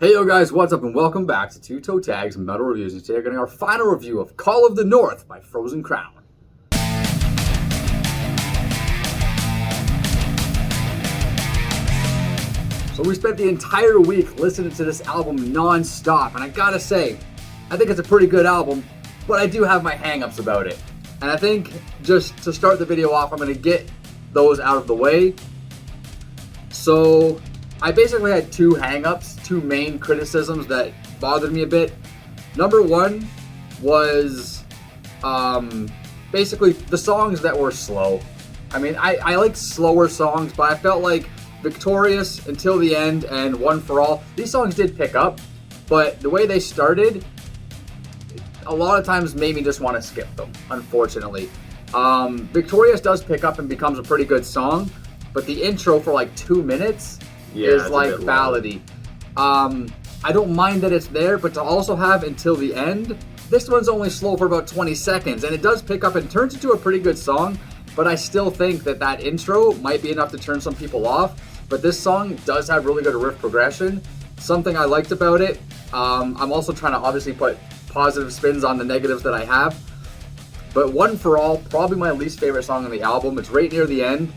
Hey yo guys, what's up and welcome back to Toe Tags Metal Reviews. And today we're getting our final review of Call of the North by Frozen Crown. So we spent the entire week listening to this album non-stop, and I gotta say, I think it's a pretty good album, but I do have my hang-ups about it. And I think just to start the video off, I'm gonna get those out of the way. So I basically had two hang-ups, two main criticisms that bothered me a bit. Number one was basically the songs that were slow. I mean, I like slower songs, but I felt like Victorious, Until the End, and One for All, these songs did pick up, but the way they started, a lot of times made me just want to skip them, unfortunately. Victorious does pick up and becomes a pretty good song, but the intro for like 2 minutes is like ballady. I don't mind that it's there, but to also have Until the End, this one's only slow for about 20 seconds, and it does pick up and turns into a pretty good song, but I still think that that intro might be enough to turn some people off. But this song does have really good riff progression, something I liked about it. I'm also trying to obviously put positive spins on the negatives that I have, but One for All, probably my least favorite song on the album. It's right near the end.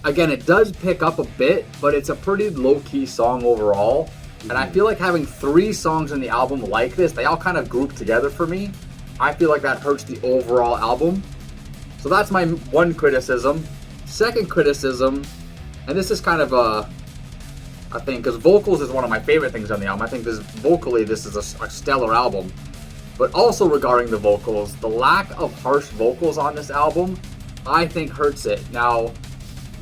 Again, it does pick up a bit, but it's a pretty low-key song overall. And I feel like having 3 songs in the album like this, they all kind of group together for me. I feel like that hurts the overall album. So that's my one criticism. Second criticism, and this is kind of a thing, because vocals is one of my favorite things on the album. I think vocally this is a stellar album. But also regarding the vocals, the lack of harsh vocals on this album, I think hurts it. Now,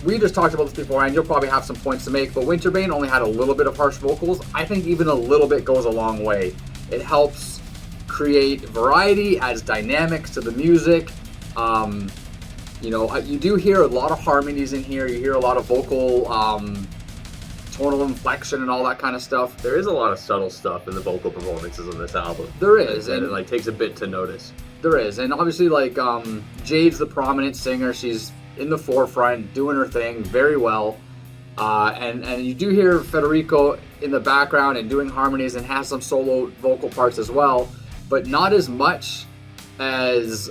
we just talked about this before, and you'll probably have some points to make, but Winterbane only had a little bit of harsh vocals. I think even a little bit goes a long way. It helps create variety, adds dynamics to the music. You do hear a lot of harmonies in here. You hear a lot of vocal tonal inflection and all that kind of stuff. There is a lot of subtle stuff in the vocal performances on this album. There is, and it takes a bit to notice. There is, and obviously Jade's the prominent singer. She's in the forefront, doing her thing very well. And you do hear Federico in the background and doing harmonies and has some solo vocal parts as well, but not as much as,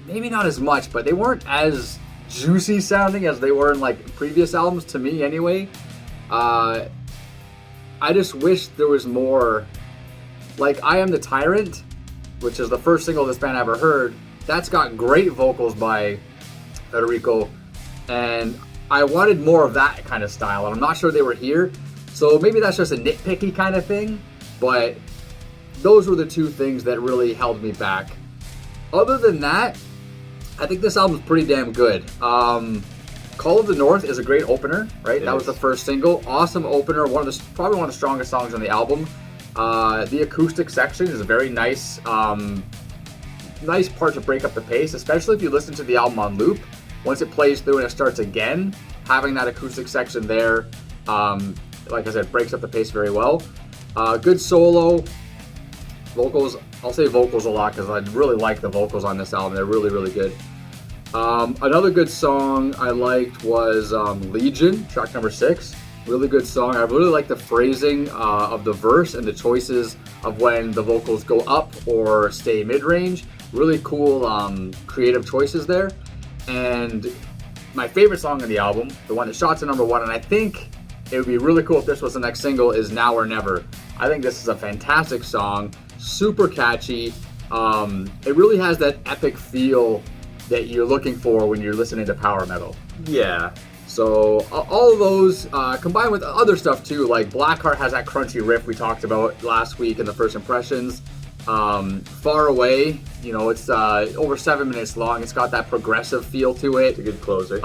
maybe not as much, but they weren't as juicy sounding as they were in previous albums, to me anyway. I just wish there was more. I Am the Tyrant, which is the first single this band I ever heard, that's got great vocals by Federico, and I wanted more of that kind of style, and I'm not sure they were here, so maybe that's just a nitpicky kind of thing, but those were the two things that really held me back. Other than that, I think this album's pretty damn good. Call of the North is a great opener, right? That was the first single. Awesome opener, probably one of the strongest songs on the album. The acoustic section is a very nice part to break up the pace, especially if you listen to the album on loop. Once it plays through and it starts again, having that acoustic section there, like I said, breaks up the pace very well. Good solo. Vocals, I'll say vocals a lot because I really like the vocals on this album. They're really, really good. Another good song I liked was Legion, track number 6. Really good song. I really like the phrasing of the verse and the choices of when the vocals go up or stay mid-range. Really cool creative choices there. And my favorite song on the album, the one that shot to number 1, and I think it would be really cool if this was the next single, is Now or Never. I think this is a fantastic song, super catchy. It really has that epic feel that you're looking for when you're listening to power metal. Yeah. So all of those combined with other stuff too, like Blackheart has that crunchy riff we talked about last week in the first impressions. Far Away, it's over 7 minutes long. It's got that progressive feel to it. It's a good closer.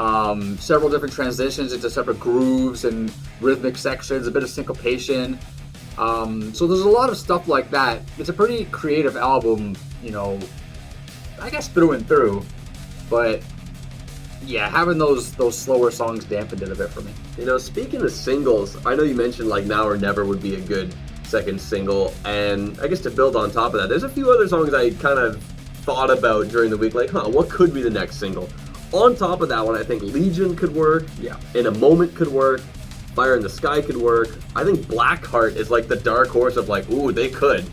Several different transitions into separate grooves and rhythmic sections, a bit of syncopation. So there's a lot of stuff like that. It's a pretty creative album, I guess through and through. But yeah, having those slower songs dampened it a bit for me. Speaking of singles, I know you mentioned Now or Never would be a good second single, and I guess to build on top of that, there's a few other songs I kind of thought about during the week, what could be the next single? On top of that one, I think Legion could work. Yeah. In a Moment could work. Fire in the Sky could work. I think Blackheart is like the dark horse of like, ooh, they could.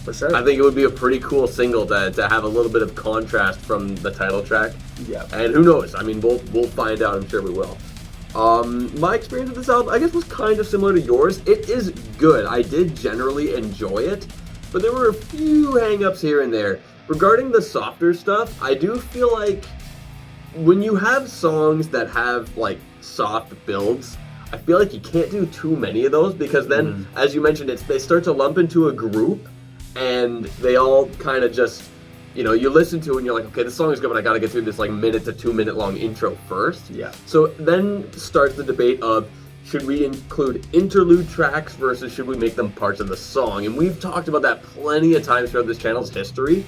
For sure. I think it would be a pretty cool single to have a little bit of contrast from the title track. Yeah. And who knows? I mean, we'll find out. I'm sure we will. My experience with this album, I guess, was kind of similar to yours. It is good. I did generally enjoy it, but there were a few hang-ups here and there. Regarding the softer stuff, I do feel like when you have songs that have, like, soft builds, I feel like you can't do too many of those because then, as you mentioned, they start to lump into a group and they all kind of just, you know, you listen to it and you're like, okay, this song is good, but I gotta get through this like minute to 2 minute long intro first. Yeah. So then starts the debate of, should we include interlude tracks versus should we make them parts of the song? And we've talked about that plenty of times throughout this channel's history,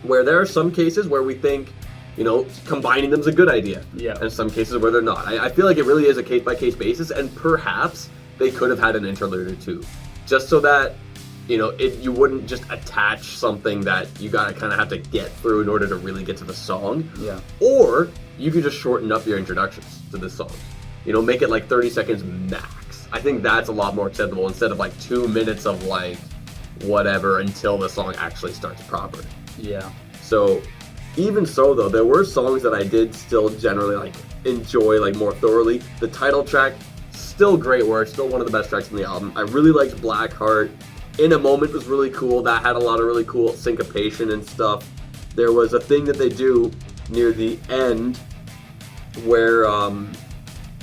where there are some cases where we think, you know, combining them is a good idea. Yeah. And some cases where they're not. I feel like it really is a case-by-case basis, and perhaps they could have had an interlude or two, just so that, you know, you wouldn't just attach something that you gotta kind of have to get through in order to really get to the song. Yeah. Or you could just shorten up your introductions to this song. You know, make it like 30 seconds max. I think that's a lot more acceptable instead of like 2 minutes of like whatever until the song actually starts proper. Yeah. So even so though, there were songs that I did still generally like enjoy like more thoroughly. The title track, still great work, still one of the best tracks on the album. I really liked Blackheart. In a Moment was really cool. That had a lot of really cool syncopation and stuff. There was a thing that they do near the end where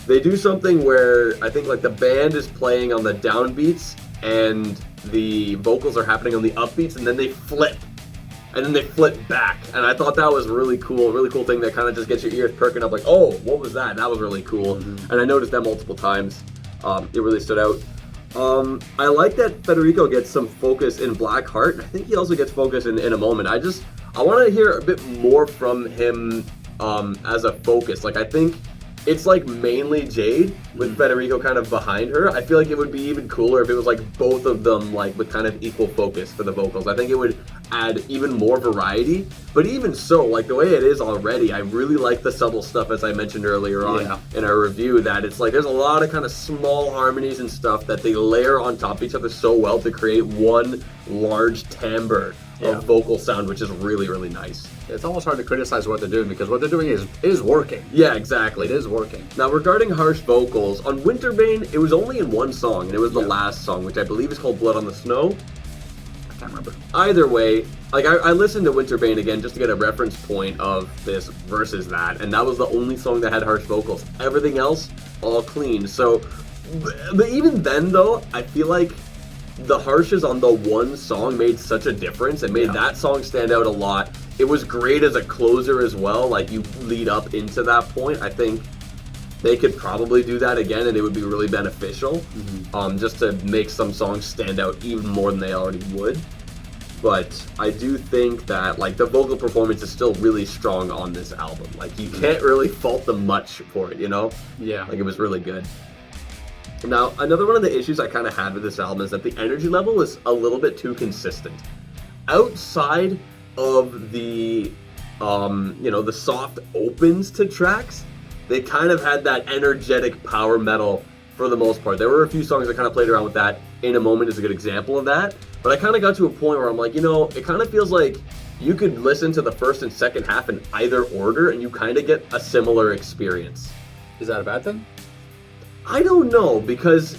they do something where I think like the band is playing on the downbeats and the vocals are happening on the upbeats, and then they flip. And then they flip back. And I thought that was really cool thing that kind of just gets your ears perking up like, oh, what was that? That was really cool. And I noticed that multiple times. It really stood out. I like that Federico gets some focus in Blackheart, and I think he also gets focus in A Moment. I want to hear a bit more from him as a focus. Like, I think it's like mainly Jade with Federico kind of behind her. I feel like it would be even cooler if it was like both of them like with kind of equal focus for the vocals. I think it would add even more variety. But even so, like the way it is already, I really like the subtle stuff, as I mentioned earlier on in our review, that it's like there's a lot of kind of small harmonies and stuff that they layer on top of each other so well to create one large timbre of vocal sound, which is really, really nice. It's almost hard to criticize what they're doing because what they're doing is working. Yeah, exactly. It is working. Now, regarding harsh vocals, on Winterbane, it was only in one song, and it was the last song, which I believe is called Blood on the Snow. I can't remember. Either way, like I listened to Winterbane again just to get a reference point of this versus that, and that was the only song that had harsh vocals. Everything else, all clean. So, but even then though, I feel like the harshes on the one song made such a difference. It made that song stand out a lot. It was great as a closer as well, like you lead up into that point. I think they could probably do that again and it would be really beneficial, just to make some songs stand out even more than they already would. But I do think that like the vocal performance is still really strong on this album. Like you can't really fault them much for it, you know? Yeah. Like it was really good. Now, another one of the issues I kind of had with this album is that the energy level is a little bit too consistent. Outside of the, you know, the soft opens to tracks, they kind of had that energetic power metal for the most part. There were a few songs that kind of played around with that. In a Moment is a good example of that. But I kind of got to a point where I'm like, you know, it kind of feels like you could listen to the first and second half in either order and you kind of get a similar experience. Is that a bad thing? I don't know, because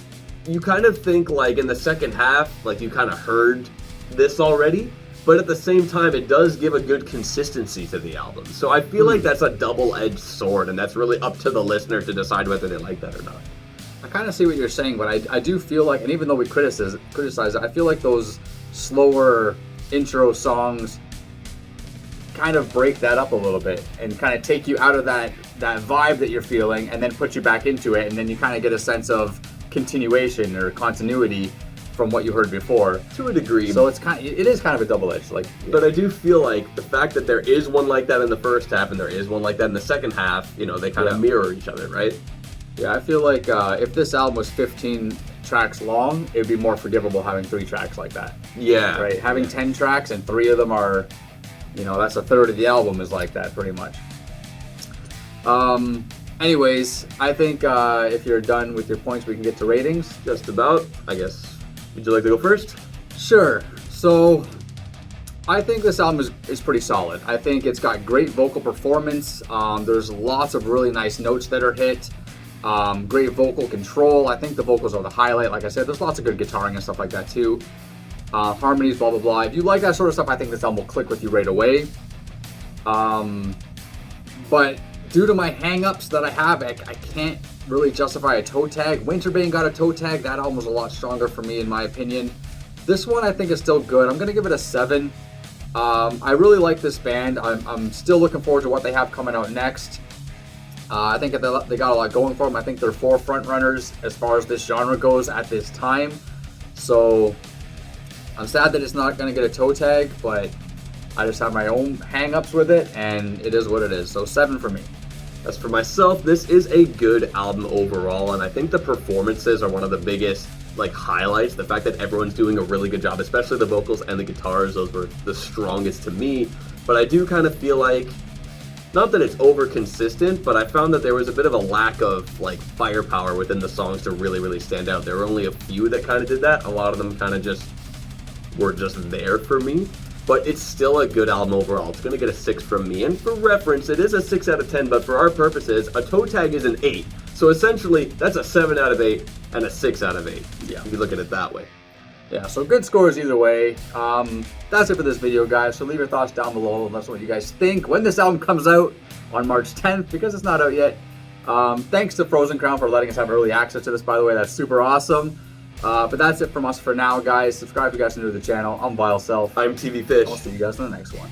you kind of think like in the second half, like you kind of heard this already, but at the same time, it does give a good consistency to the album. So I feel like that's a double-edged sword, and that's really up to the listener to decide whether they like that or not. I kind of see what you're saying, but I do feel like, and even though we criticize it, I feel like those slower intro songs kind of break that up a little bit and kind of take you out of that vibe that you're feeling and then put you back into it, and then you kind of get a sense of continuation or continuity from what you heard before. To a degree. So it is kind of a double-edged. Like, but I do feel like the fact that there is one like that in the first half and there is one like that in the second half, you know, they kind of mirror each other, right? Yeah, I feel like if this album was 15 tracks long, it would be more forgivable having 3 tracks like that. Yeah. Right? Having 10 tracks and 3 of them are, you know, that's a third of the album is like that, pretty much. Anyways, I think if you're done with your points, we can get to ratings. Just about, I guess. Would you like to go first? Sure. So, I think this album is pretty solid. I think it's got great vocal performance. There's lots of really nice notes that are hit. Great vocal control. I think the vocals are the highlight. Like I said, there's lots of good guitaring and stuff like that too. Harmonies, blah, blah, blah. If you like that sort of stuff, I think this album will click with you right away. But due to my hang-ups that I have, I can't really justify a toe tag. Winterbane got a toe tag. That album was a lot stronger for me, in my opinion. This one I think is still good. I'm going to give it a 7. I really like this band. I'm still looking forward to what they have coming out next. I think that they got a lot going for them. I think they're forefront runners as far as this genre goes at this time. So I'm sad that it's not going to get a toe tag, but I just have my own hang-ups with it, and it is what it is. So 7 for me. As for myself, this is a good album overall, and I think the performances are one of the biggest highlights. The fact that everyone's doing a really good job, especially the vocals and the guitars, those were the strongest to me. But I do kind of feel like, not that it's over consistent, but I found that there was a bit of a lack of firepower within the songs to really, really stand out. There were only a few that kind of did that. A lot of them kind of just were just there for me. But it's still a good album overall. It's going to get a 6 from me. And for reference, it is a 6 out of 10, but for our purposes, a toe tag is an 8. So essentially, that's a 7 out of 8 and a 6 out of 8. Yeah, if you look at it that way. Yeah, so good scores either way. That's it for this video, guys. So leave your thoughts down below and let us know what you guys think when this album comes out on March 10th, because it's not out yet. Thanks to Frozen Crown for letting us have early access to this, by the way. That's super awesome. But that's it from us for now, guys. Subscribe if you guys are new to the channel. I'm Vile Self. I'm TV Fish. I'll see you guys in the next one.